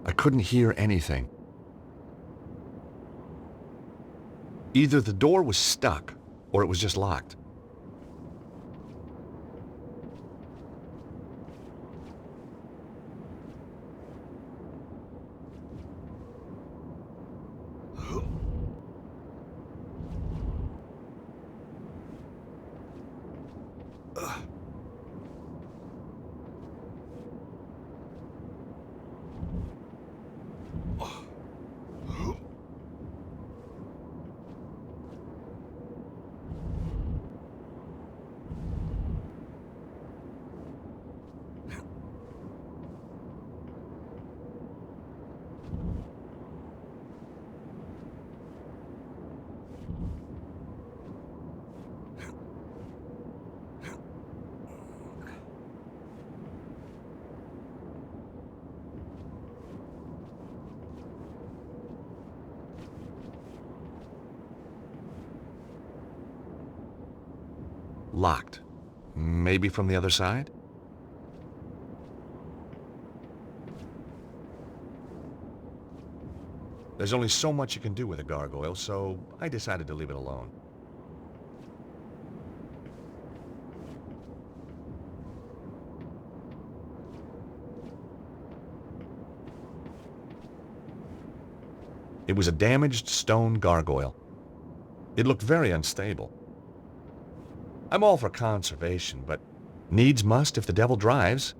I couldn't hear anything. Either the door was stuck, or it was just locked. Locked. Maybe from the other side? There's only so much you can do with a gargoyle, so I decided to leave it alone. It was a damaged stone gargoyle. It looked very unstable. I'm all for conservation, but needs must if the devil drives.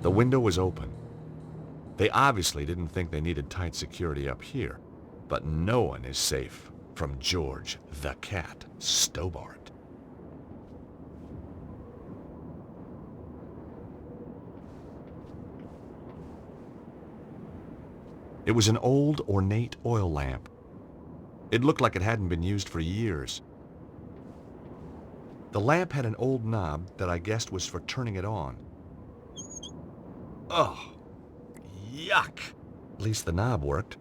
The window was open. They obviously didn't think they needed tight security up here, but no one is safe from George the Cat Stobart. It was an old, ornate oil lamp. It looked like it hadn't been used for years. The lamp had an old knob that I guessed was for turning it on. Ugh! Yuck! At least the knob worked.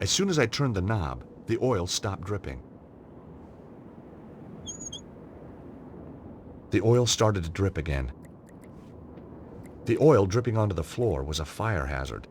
As soon as I turned the knob, the oil stopped dripping. The oil started to drip again. The oil dripping onto the floor was a fire hazard.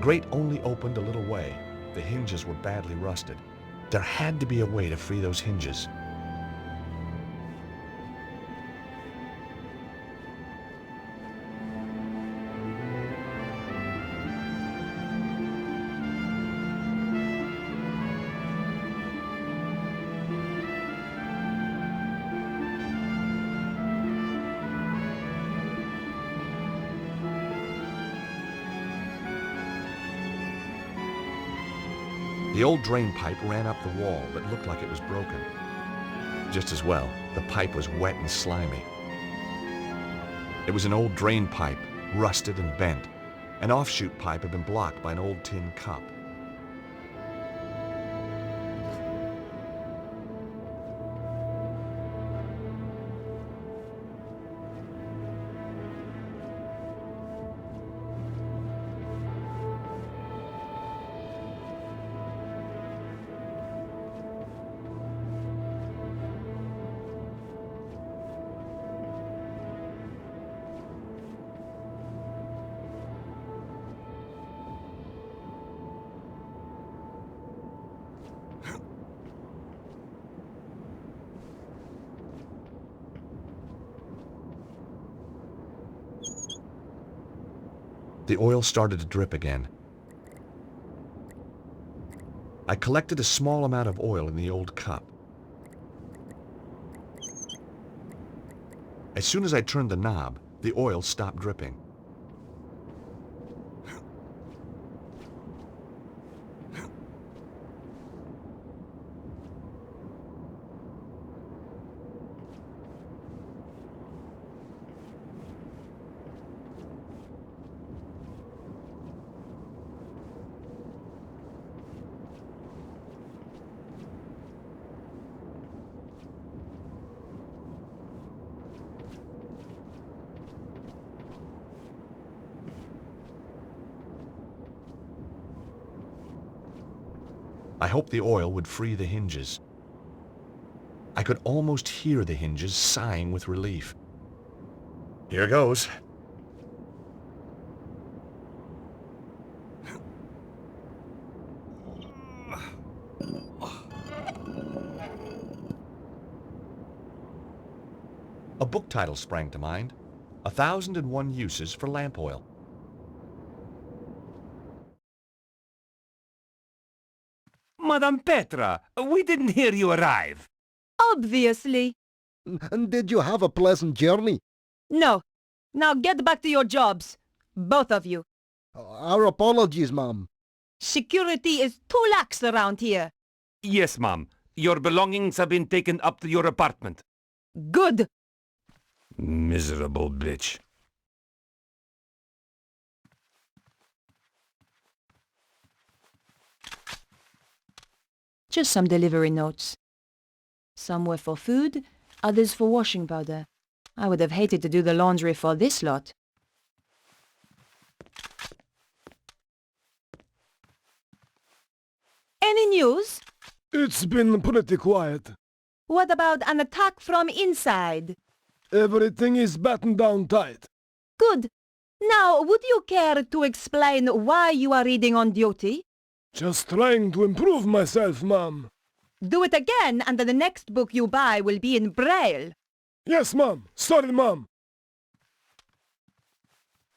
grate only opened a little way. The hinges were badly rusted. There had to be a way to free those hinges. The old drain pipe ran up the wall that looked like it was broken. Just as well, the pipe was wet and slimy. It was an old drain pipe, rusted and bent. An offshoot pipe had been blocked by an old tin cup. The oil started to drip again. I collected a small amount of oil in the old cup. As soon as I turned the knob, the oil stopped dripping. I hoped the oil would free the hinges. I could almost hear the hinges sighing with relief. Here goes. A book title sprang to mind. 1,001 Uses for Lamp Oil. Madame Petra, we didn't hear you arrive. Obviously. And did you have a pleasant journey? No. Now get back to your jobs. Both of you. Our apologies, ma'am. Security is too lax around here. Yes, ma'am. Your belongings have been taken up to your apartment. Good. Miserable bitch. Just some delivery notes. Some were for food, others for washing powder. I would have hated to do the laundry for this lot. Any news? It's been pretty quiet. What about an attack from inside? Everything is battened down tight. Good. Now, would you care to explain why you are reading on duty? Just trying to improve myself, ma'am. Do it again, and the next book you buy will be in Braille. Yes, ma'am. Sorry, ma'am.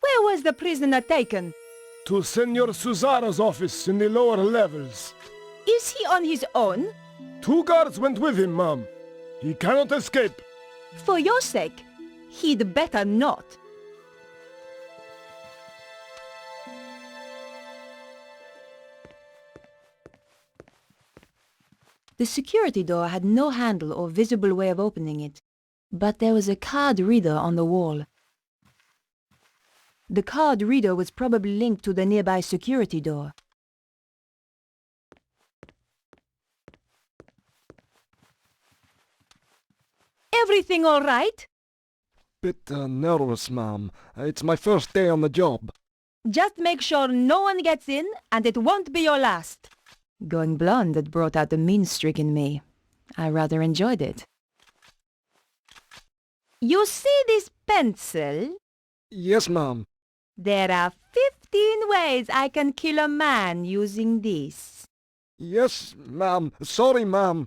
Where was the prisoner taken? To Senor Suzara's office in the lower levels. Is he on his own? 2 guards went with him, ma'am. He cannot escape. For your sake, he'd better not. The security door had no handle or visible way of opening it, but there was a card reader on the wall. The card reader was probably linked to the nearby security door. Everything all right? Bit nervous, ma'am. It's my first day on the job. Just make sure no one gets in, and it won't be your last. Going blonde had brought out the mean streak in me. I rather enjoyed it. You see this pencil? Yes, ma'am. There are 15 ways I can kill a man using this. Yes, ma'am. Sorry, ma'am.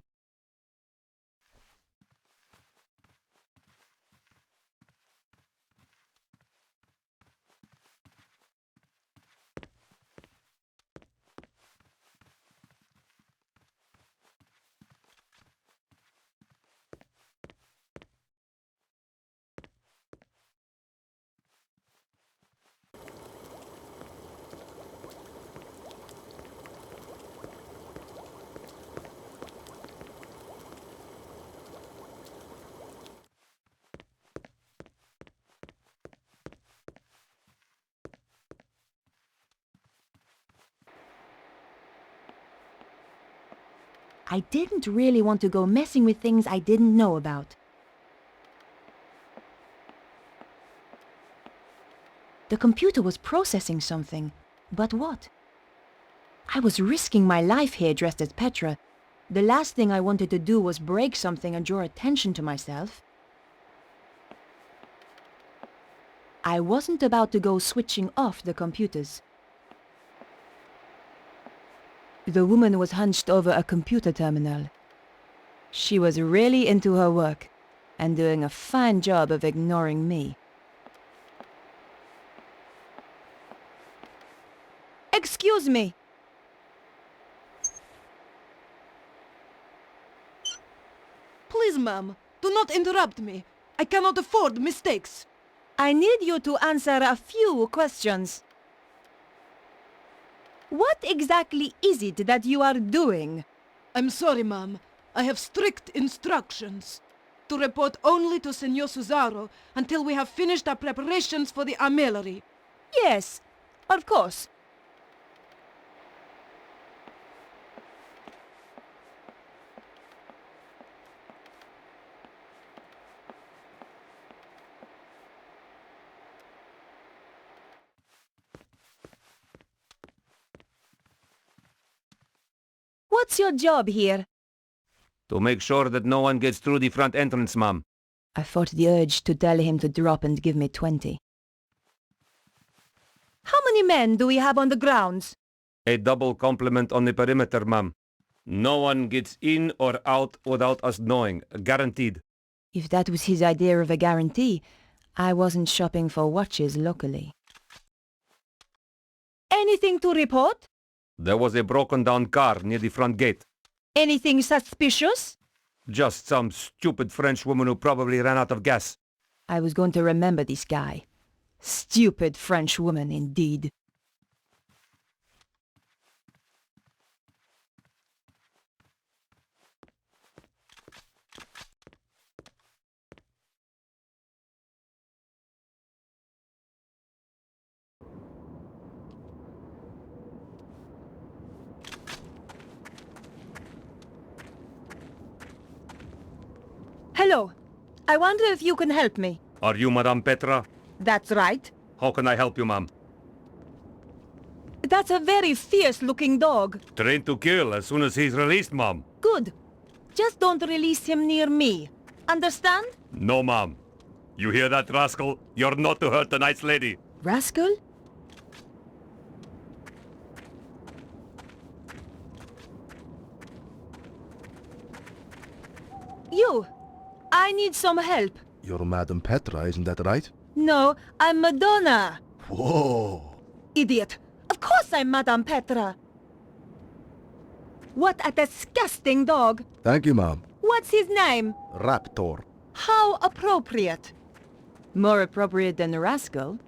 I didn't really want to go messing with things I didn't know about. The computer was processing something, but what? I was risking my life here dressed as Petra. The last thing I wanted to do was break something and draw attention to myself. I wasn't about to go switching off the computers. The woman was hunched over a computer terminal. She was really into her work and doing a fine job of ignoring me. Excuse me. Please, ma'am, do not interrupt me. I cannot afford mistakes. I need you to answer a few questions. What exactly is it that you are doing? I'm sorry, ma'am. I have strict instructions to report only to Senor Cesaro until we have finished our preparations for the armillery. Yes, of course. What's your job here? To make sure that no one gets through the front entrance, ma'am. I fought the urge to tell him to drop and give me 20. How many men do we have on the grounds? A double complement on the perimeter, ma'am. No one gets in or out without us knowing. Guaranteed. If that was his idea of a guarantee, I wasn't shopping for watches locally. Anything to report? There was a broken down car near the front gate. Anything suspicious? Just some stupid French woman who probably ran out of gas. I was going to remember this guy. Stupid French woman, indeed. Hello. I wonder if you can help me. Are you Madame Petra? That's right. How can I help you, ma'am? That's a very fierce-looking dog. Trained to kill as soon as he's released, ma'am. Good. Just don't release him near me. Understand? No, ma'am. You hear that, rascal? You're not to hurt a nice lady. Rascal? You! I need some help. You're Madame Petra, isn't that right? No, I'm Madonna. Whoa! Idiot. Of course I'm Madame Petra. What a disgusting dog. Thank you, ma'am. What's his name? Raptor. How appropriate. More appropriate than rascal.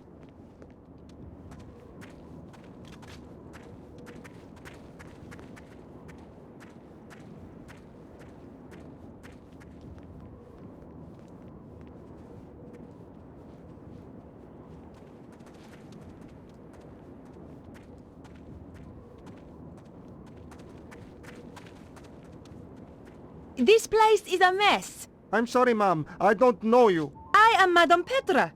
This place is a mess. I'm sorry, ma'am. I don't know you. I am Madame Petra.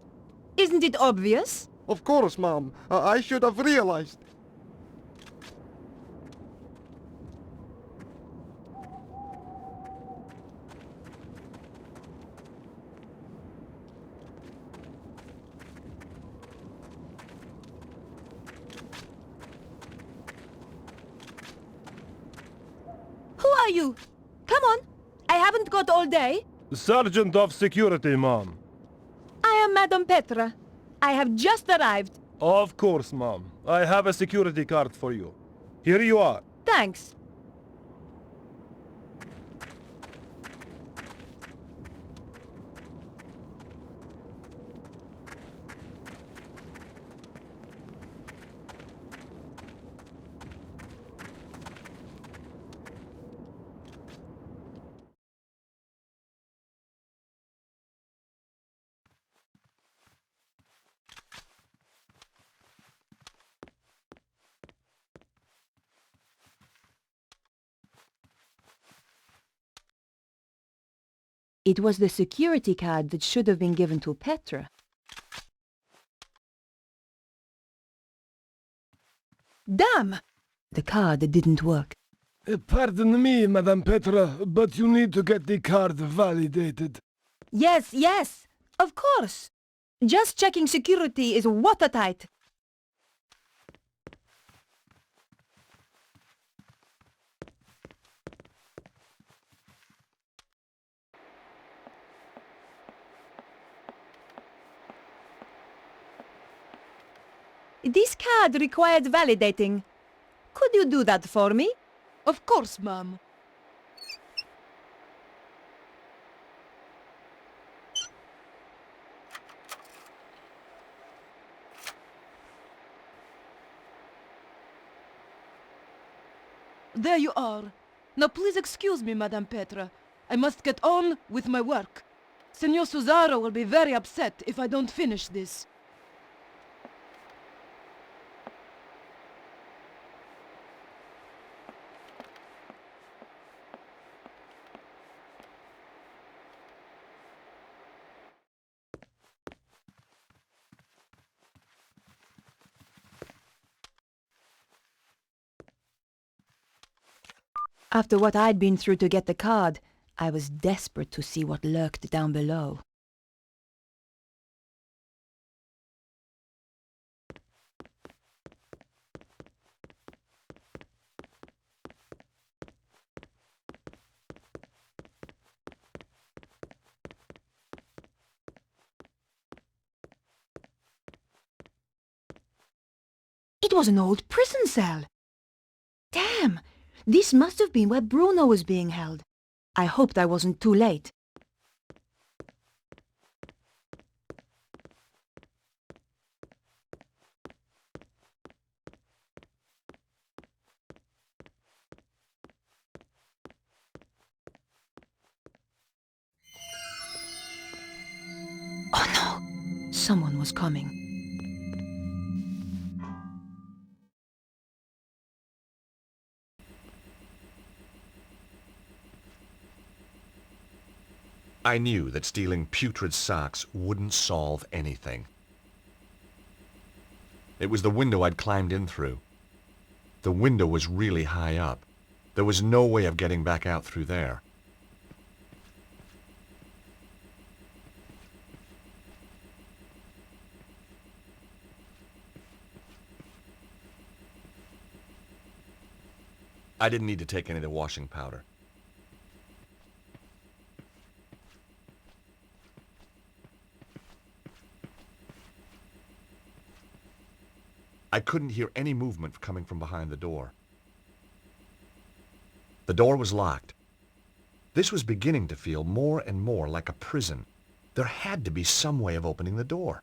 Isn't it obvious? Of course, ma'am. I should have realized. you? Come on. I haven't got all day. Sergeant of Security, Mom. I am Madame Petra. I have just arrived. Of course, Mom. I have a security card for you. Here you are. Thanks. It was the security card that should have been given to Petra. Damn! The card didn't work. Pardon me, Madame Petra, but you need to get the card validated. Yes, of course. Just checking security is watertight. This card required validating. Could you do that for me? Of course, Mom. There you are. Now please excuse me, Madame Petra. I must get on with my work. Senor Suzaro will be very upset if I don't finish this. After what I'd been through to get the card, I was desperate to see what lurked down below. It was an old prison cell. Damn! This must have been where Bruno was being held. I hoped I wasn't too late. Oh no! Someone was coming. I knew that stealing putrid socks wouldn't solve anything. It was the window I'd climbed in through. The window was really high up. There was no way of getting back out through there. I didn't need to take any of the washing powder. I couldn't hear any movement coming from behind the door. The door was locked. This was beginning to feel more and more like a prison. There had to be some way of opening the door.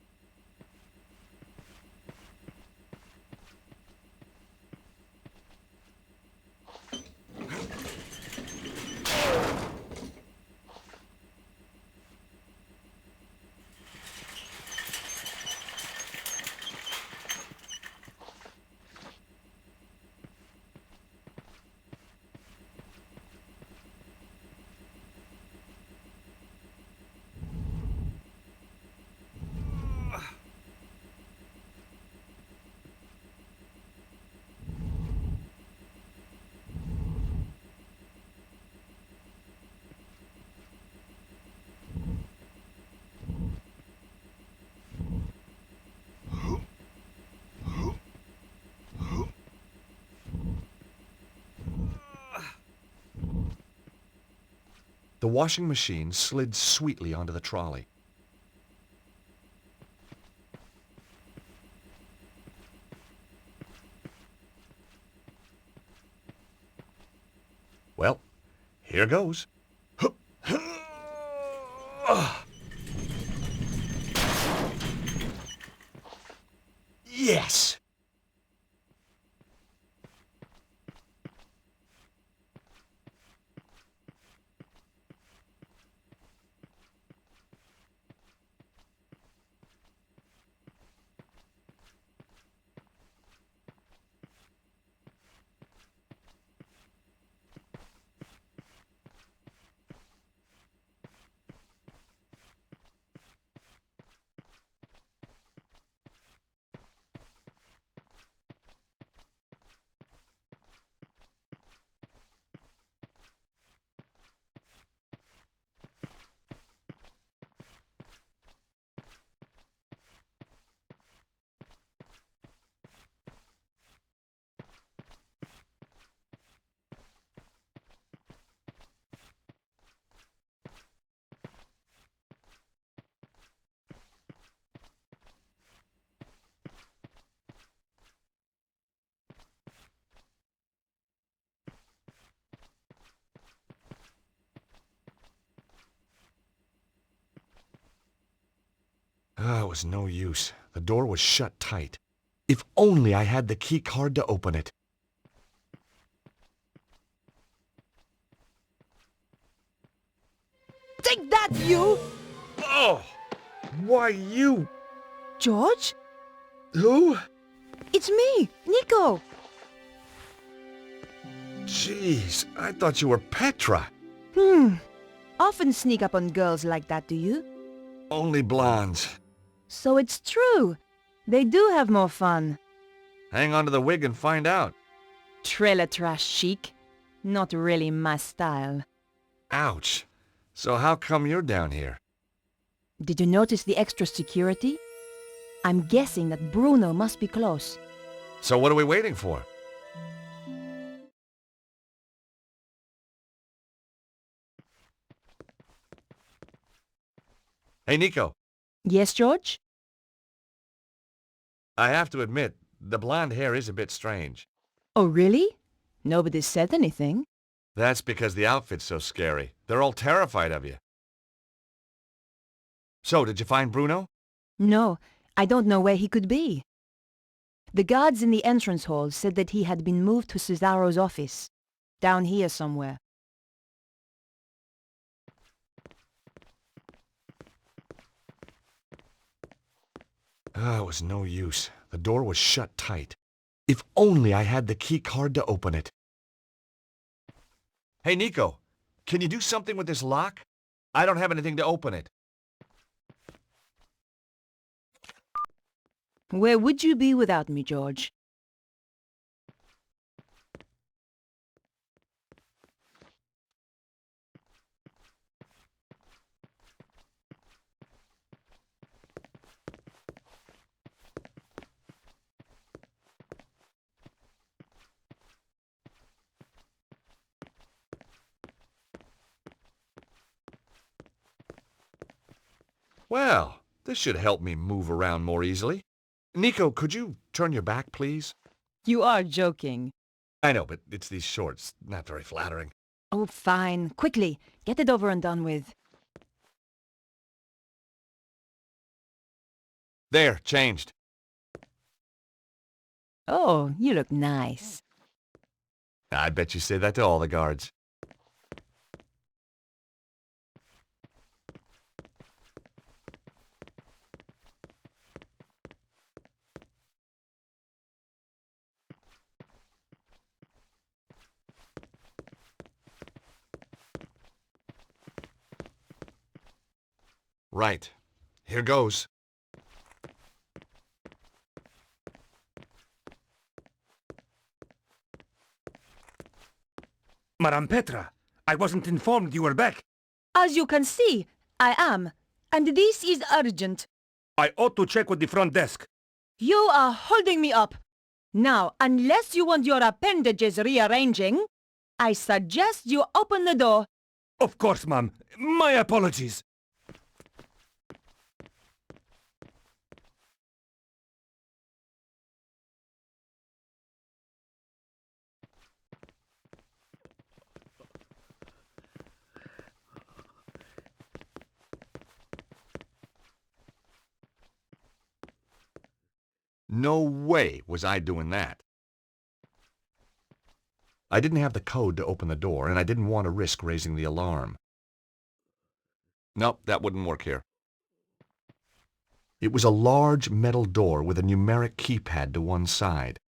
The washing machine slid sweetly onto the trolley. Well, here goes. Yes! It was no use. The door was shut tight. If only I had the key card to open it. Take that, you! Oh! Why you? George? Who? It's me, Nico. Jeez, I thought you were Petra. Often sneak up on girls like that, do you? Only blondes. So it's true. They do have more fun. Hang on to the wig and find out. Trailer trash chic. Not really my style. Ouch. So how come you're down here? Did you notice the extra security? I'm guessing that Bruno must be close. So what are we waiting for? Hey, Nico. Yes, George? I have to admit, the blonde hair is a bit strange. Oh, really? Nobody said anything. That's because the outfit's so scary. They're all terrified of you. So, did you find Bruno? No, I don't know where he could be. The guards in the entrance hall said that he had been moved to Cesaro's office. Down here somewhere. It was no use. The door was shut tight. If only I had the key card to open it. Hey, Nico, can you do something with this lock? I don't have anything to open it. Where would you be without me, George? Well, this should help me move around more easily. Nico, could you turn your back, please? You are joking. I know, but it's these shorts. Not very flattering. Oh, fine. Quickly, get it over and done with. There, changed. Oh, you look nice. I bet you say that to all the guards. Right. Here goes. Madame Petra, I wasn't informed you were back. As you can see, I am. And this is urgent. I ought to check with the front desk. You are holding me up. Now, unless you want your appendages rearranging, I suggest you open the door. Of course, ma'am. My apologies. No way was I doing that. I didn't have the code to open the door, and I didn't want to risk raising the alarm. Nope, that wouldn't work here. It was a large metal door with a numeric keypad to one side.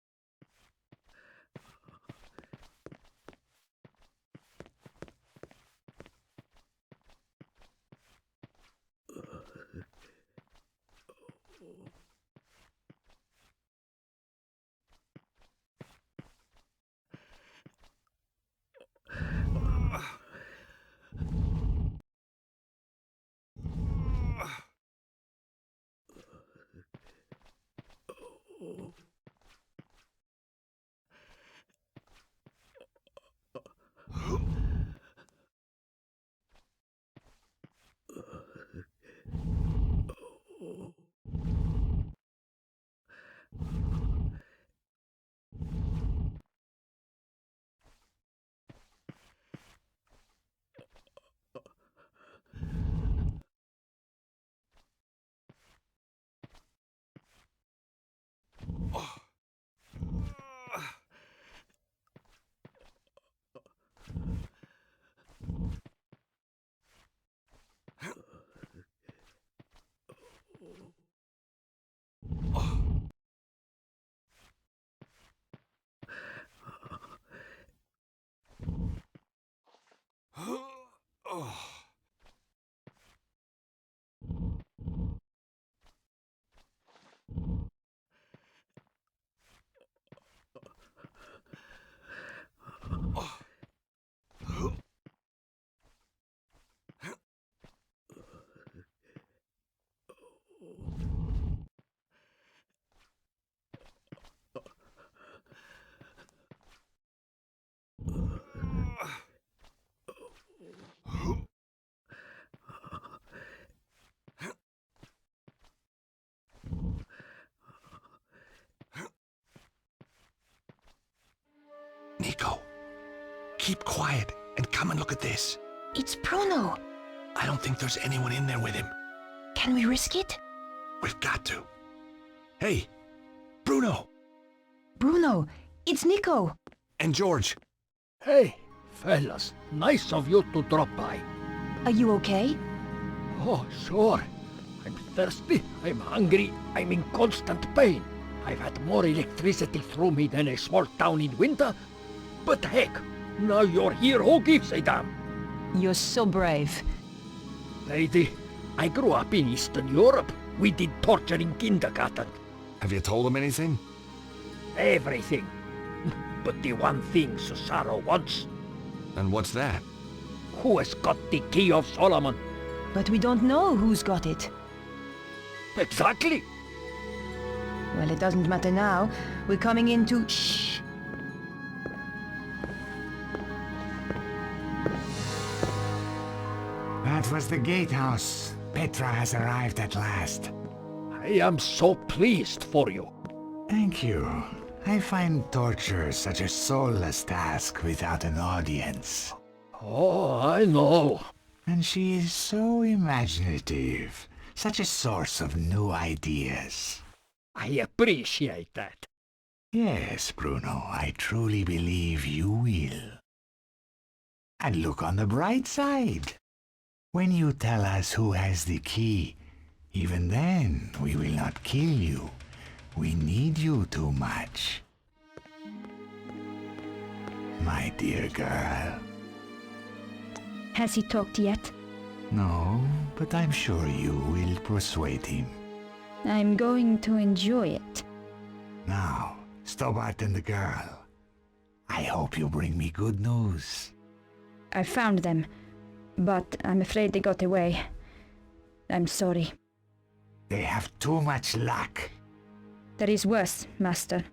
Nico, keep quiet and come and look at this. It's Bruno. I don't think there's anyone in there with him. Can we risk it? We've got to. Hey, Bruno Bruno, it's Nico. and George. Hey, fellas, nice of you to drop by. Are you okay? Oh, sure. I'm thirsty, I'm hungry, I'm in constant pain. I've had more electricity through me than a small town in winter. But heck, now you're here, who gives a damn? You're so brave. Lady, I grew up in Eastern Europe. We did torture in kindergarten. Have you told him anything? Everything. But the one thing Cesaro wants, And what's that? who has got the key of Solomon? But we don't know who's got it. Exactly. Well, it doesn't matter now. We're coming into... Shh. That was the gatehouse. Petra has arrived at last. I am so pleased for you. Thank you. I find torture such a soulless task without an audience. Oh, I know. And she is so imaginative. Such a source of new ideas. I appreciate that. Yes, Bruno, I truly believe you will. And look on the bright side. When you tell us who has the key, even then we will not kill you. We need you too much. My dear girl. Has he talked yet? No, but I'm sure you will persuade him. I'm going to enjoy it. Now, Stobart and the girl. I hope you bring me good news. I found them, but I'm afraid they got away. I'm sorry. They have too much luck. There is worse, Master.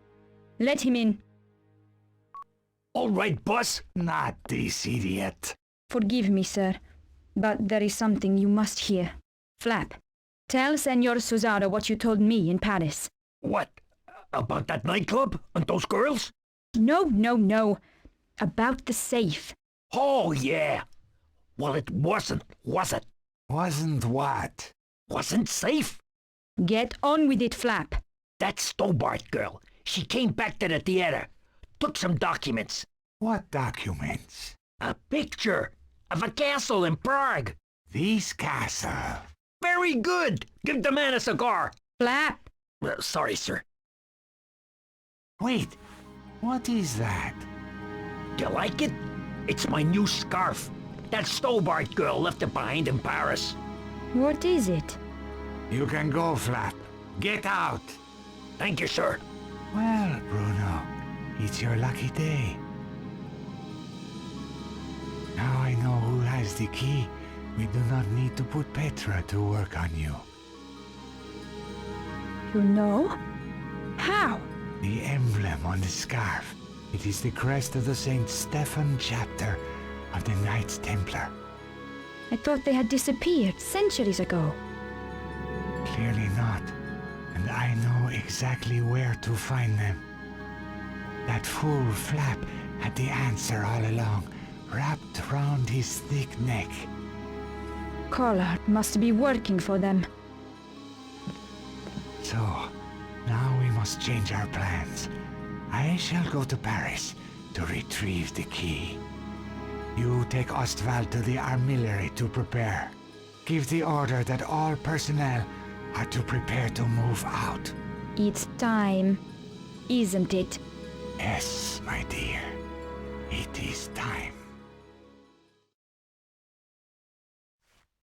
Let him in. All right, boss. Not this idiot. Forgive me, sir, but there is something you must hear. Flap, tell Senor Susano what you told me in Paris. What? About that nightclub and those girls? No. About the safe. Oh, yeah. Well, it wasn't, was it? Wasn't what? Wasn't safe? Get on with it, Flap. That Stobart girl, she came back to the theater, took some documents. What documents? A picture of a castle in Prague. This castle. Very good. Give the man a cigar. Flap! Sorry, sir. Wait, what is that? Do you like it? It's my new scarf. That Stobart girl left it behind in Paris. What is it? You can go, Flap. Get out. Thank you, sir. Well, Bruno, it's your lucky day. Now I know who has the key. We do not need to put Petra to work on you. You know? How? The emblem on the scarf. It is the crest of the St. Stephen chapter of the Knights Templar. I thought they had disappeared centuries ago. Clearly not. And I know exactly where to find them. That fool Flap had the answer all along, wrapped round his thick neck. Collard must be working for them. So, now we must change our plans. I shall go to Paris to retrieve the key. You take Ostwald to the armillery to prepare. Give the order that all personnel are to prepare to move out. It's time, isn't it? Yes, my dear. It is time.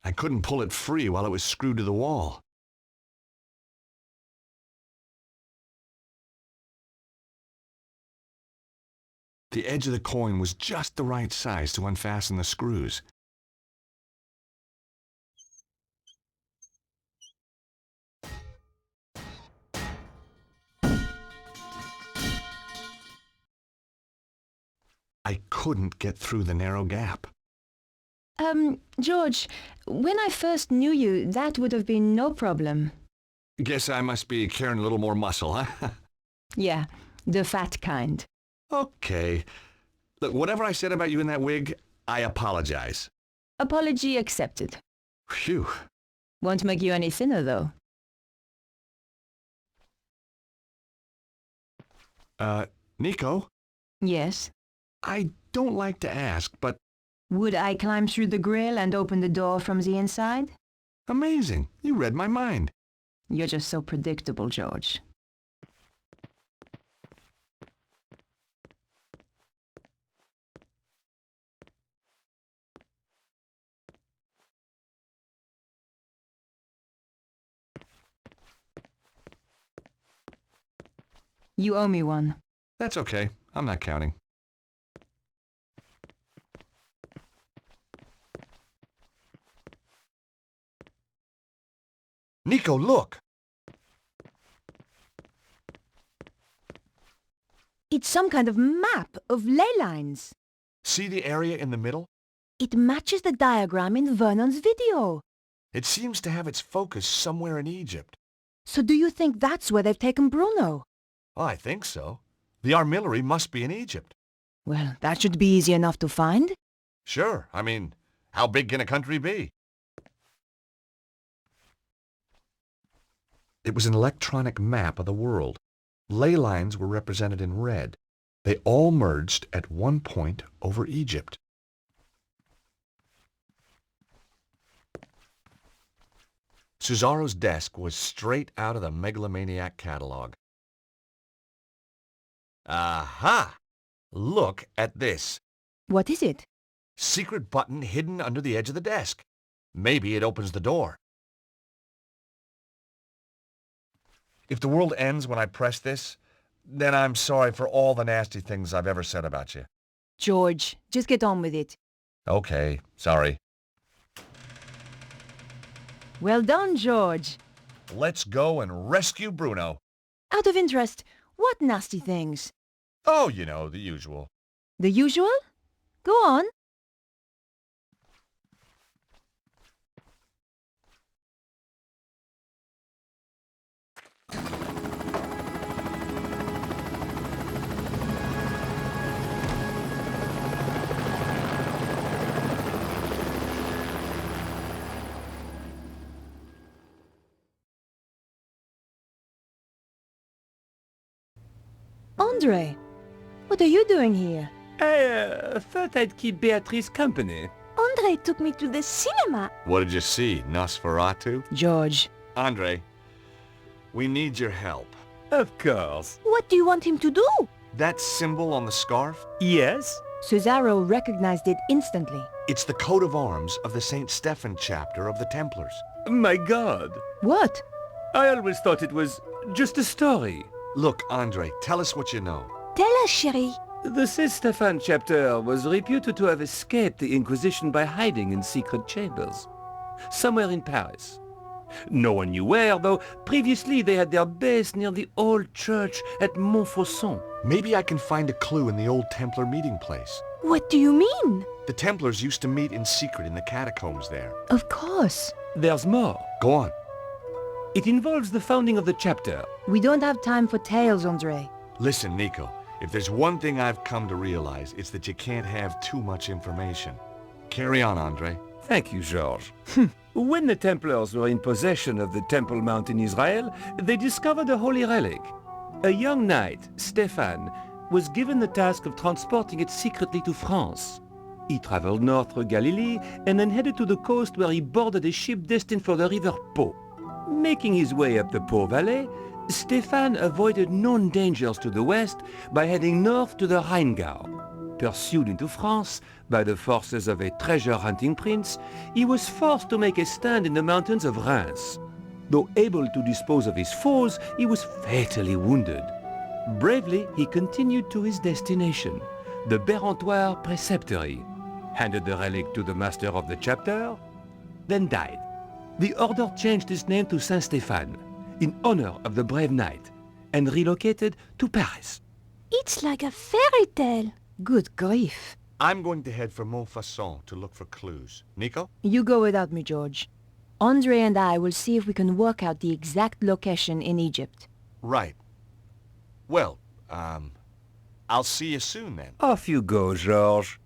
I couldn't pull it free while it was screwed to the wall. The edge of the coin was just the right size to unfasten the screws. I couldn't get through the narrow gap. George, when I first knew you, that would have been no problem. Guess I must be carrying a little more muscle, huh? Yeah, the fat kind. Okay. Look, whatever I said about you in that wig, I apologize. Apology accepted. Phew. Won't make you any thinner, though. Nico? Yes? I don't like to ask, but... Would I climb through the grill and open the door from the inside? Amazing. You read my mind. You're just so predictable, George. You owe me one. That's okay. I'm not counting. Nico, look! It's some kind of map of ley lines. See the area in the middle? It matches the diagram in Vernon's video. It seems to have its focus somewhere in Egypt. So do you think that's where they've taken Bruno? Oh, I think so. The armillery must be in Egypt. Well, that should be easy enough to find. Sure. I mean, how big can a country be? It was an electronic map of the world. Ley lines were represented in red. They all merged at one point over Egypt. Cesaro's desk was straight out of the Megalomaniac catalog. Aha! Look at this. What is it? Secret button hidden under the edge of the desk. Maybe it opens the door. If the world ends when I press this, then I'm sorry for all the nasty things I've ever said about you. George, just get on with it. Okay, sorry. Well done, George. Let's go and rescue Bruno. Out of interest, what nasty things? Oh, you know, the usual. The usual? Go on. Andre, what are you doing here? I thought I'd keep Beatrice company. Andre took me to the cinema. What did you see, Nosferatu? George. Andre, we need your help. Of course. What do you want him to do? That symbol on the scarf? Yes? Cesaro recognized it instantly. It's the coat of arms of the St. Stephen chapter of the Templars. My God. What? I always thought it was just a story. Look, Andre, tell us what you know. Tell us, chérie. The St. Stephen chapter was reputed to have escaped the Inquisition by hiding in secret chambers, somewhere in Paris. No one knew where, though previously they had their base near the old church at Montfaucon. Maybe I can find a clue in the old Templar meeting place. What do you mean? The Templars used to meet in secret in the catacombs there. Of course. There's more. Go on. It involves the founding of the chapter. We don't have time for tales, Andre. Listen, Nico, if there's one thing I've come to realize, it's that you can't have too much information. Carry on, Andre. Thank you, George. When the Templars were in possession of the Temple Mount in Israel, they discovered a holy relic. A young knight, Stephan, was given the task of transporting it secretly to France. He traveled north through Galilee and then headed to the coast where he boarded a ship destined for the river Po. Making his way up the Po Valley, Stephan avoided known dangers to the west by heading north to the Rheingau. Pursued into France by the forces of a treasure-hunting prince, he was forced to make a stand in the mountains of Reims. Though able to dispose of his foes, he was fatally wounded. Bravely, he continued to his destination, the Bérentoire Preceptory, handed the relic to the master of the chapter, then died. The order changed its name to Saint-Stéphane, in honor of the brave knight, and relocated to Paris. It's like a fairy tale. Good grief. I'm going to head for Montfaucon to look for clues. Nico? You go without me, George. Andre and I will see if we can work out the exact location in Egypt. Right. Well, I'll see you soon then. Off you go, George.